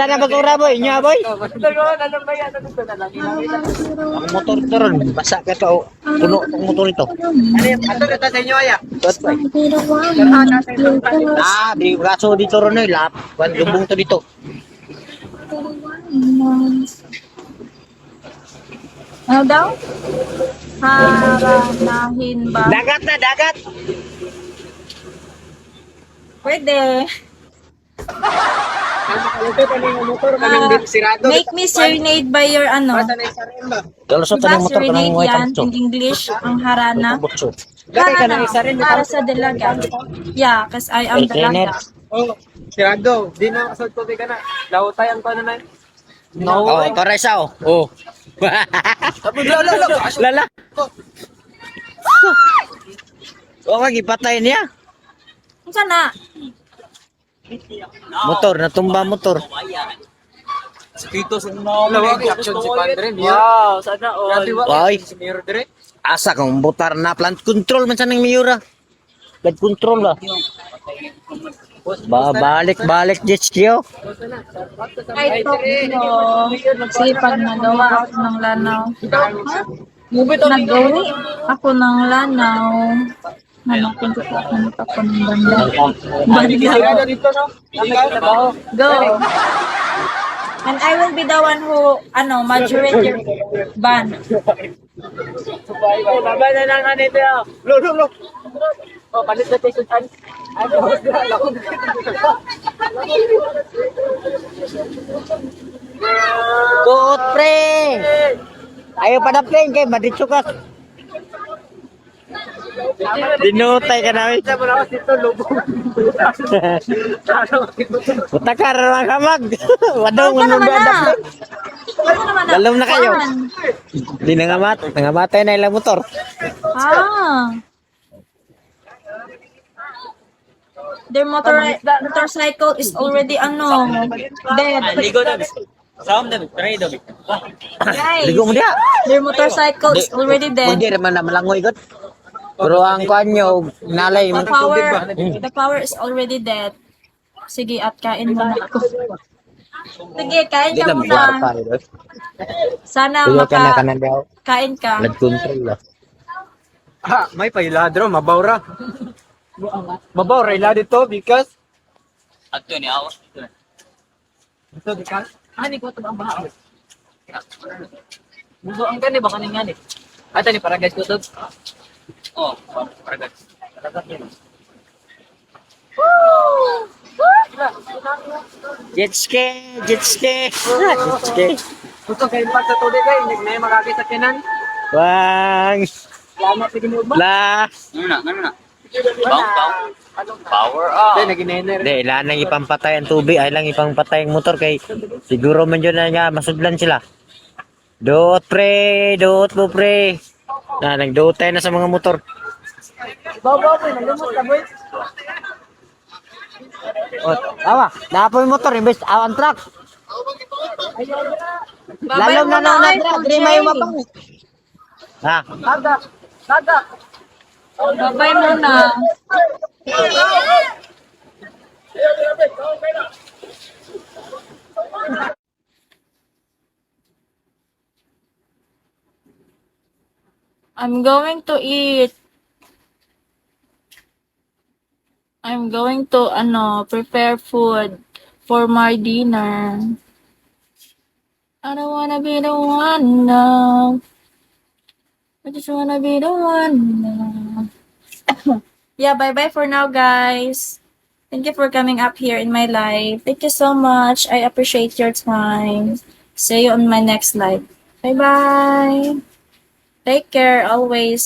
Sana bagura boy, nya boy. Ang motor ito ron, basa ka to. Puno ang motor ito. Ato na sa inyo aya. Tot boy. Ah, di kaso dito ron eh, lap. Wan lubong to dito. Ano daw? Haranahin ba? Dagat na, dagat. Pwede. Ito kaning motor kaning sirado. Make me serenade by your ano. Basta na isarin ba? Kalau sa Diba tanong motor kanang serenade way yan tanso. in English, ang harana. Butso. Dati ka Harana, nang isarin para sa dalaga. Yeah, cause I am dalaga. Oh, sirado. Di na kasod ko ka na. Lawtay ang tanan na. No. Oh, toresa oh. Oh. Tapos lalo. Lala. Oh, magipatay niya. Unsa na? Motor, natumba motor. Spito sa lawag action si Padre. Wow, sana all. Ay. Si Mayor Dire. Asa kang butar na plant control man sa nang Miura. Plant control ba? Balik jet ski oh. Ay, talk mo. Sipag nagawa ako ng lanaw. Nagawi ako ng lanaw. Hanapin ko pa ako ng banda. Sirado dito no. Go! And I will be the one who, majorate your band. Baba na lang nito. Lo. Oh, palit na tayo sa Good pre. Ayo pada plane kay madritso ka. Dinutay ka namin. Sa mga dito lubong. Utakar mga kamag. Wadong Ano naman unod na? ada. Ano naman na? Dalom na kayo. Saan? Di nangamatay na ilang motor. Ah. Their motorcycle is already dead. Ligo na. Sound na, try daw. Guys, Ligo mo diha. their motorcycle is already dead. Pwede naman na malangoy god. Pero ang kanyo, nalay mo. The power is already dead. Sige, at kain muna ako. Sige, kain Di ka na buwar pa muna. rin. Sana Tuyo ka na kanan daw. kain ka. Blood control ah. Ha, may pailadro, mabawra. Mabawra ila dito because Ato ni awas dito. ito because Ani ko to ang baha. Buso ang kani baka ning ani. Ata ni para guys ko to. Oh, para guys. Jet ski, jet ski. Jet ski. ito kay impact sa tuloy kay hindi na makakita kinan. Wang. Salamat sa Ginoo ba? La. Ano na? Power up. Dai naginener. Hindi, ilan nang ipampatay ang tubig, ay lang ipampatay ang motor kay siguro man yun na nga masudlan sila. Doot pre, doot mo pre. Na, nagdootay na sa mga motor. Bawa boy, nalumot ka boy. O, awa, napoy motor, imbes awan truck. Babay Lalong na muna na ay, truck, Fuji. di may mapang. Ha, Kada. Babay muna. I'm going to eat. I'm going to prepare food for my dinner. I don't wanna be the one now. I just wanna be the one now. Yeah, bye-bye for now, guys. Thank you for coming up here in my life. Thank you so much. I appreciate your time. See you on my next live. Bye-bye. Take care always.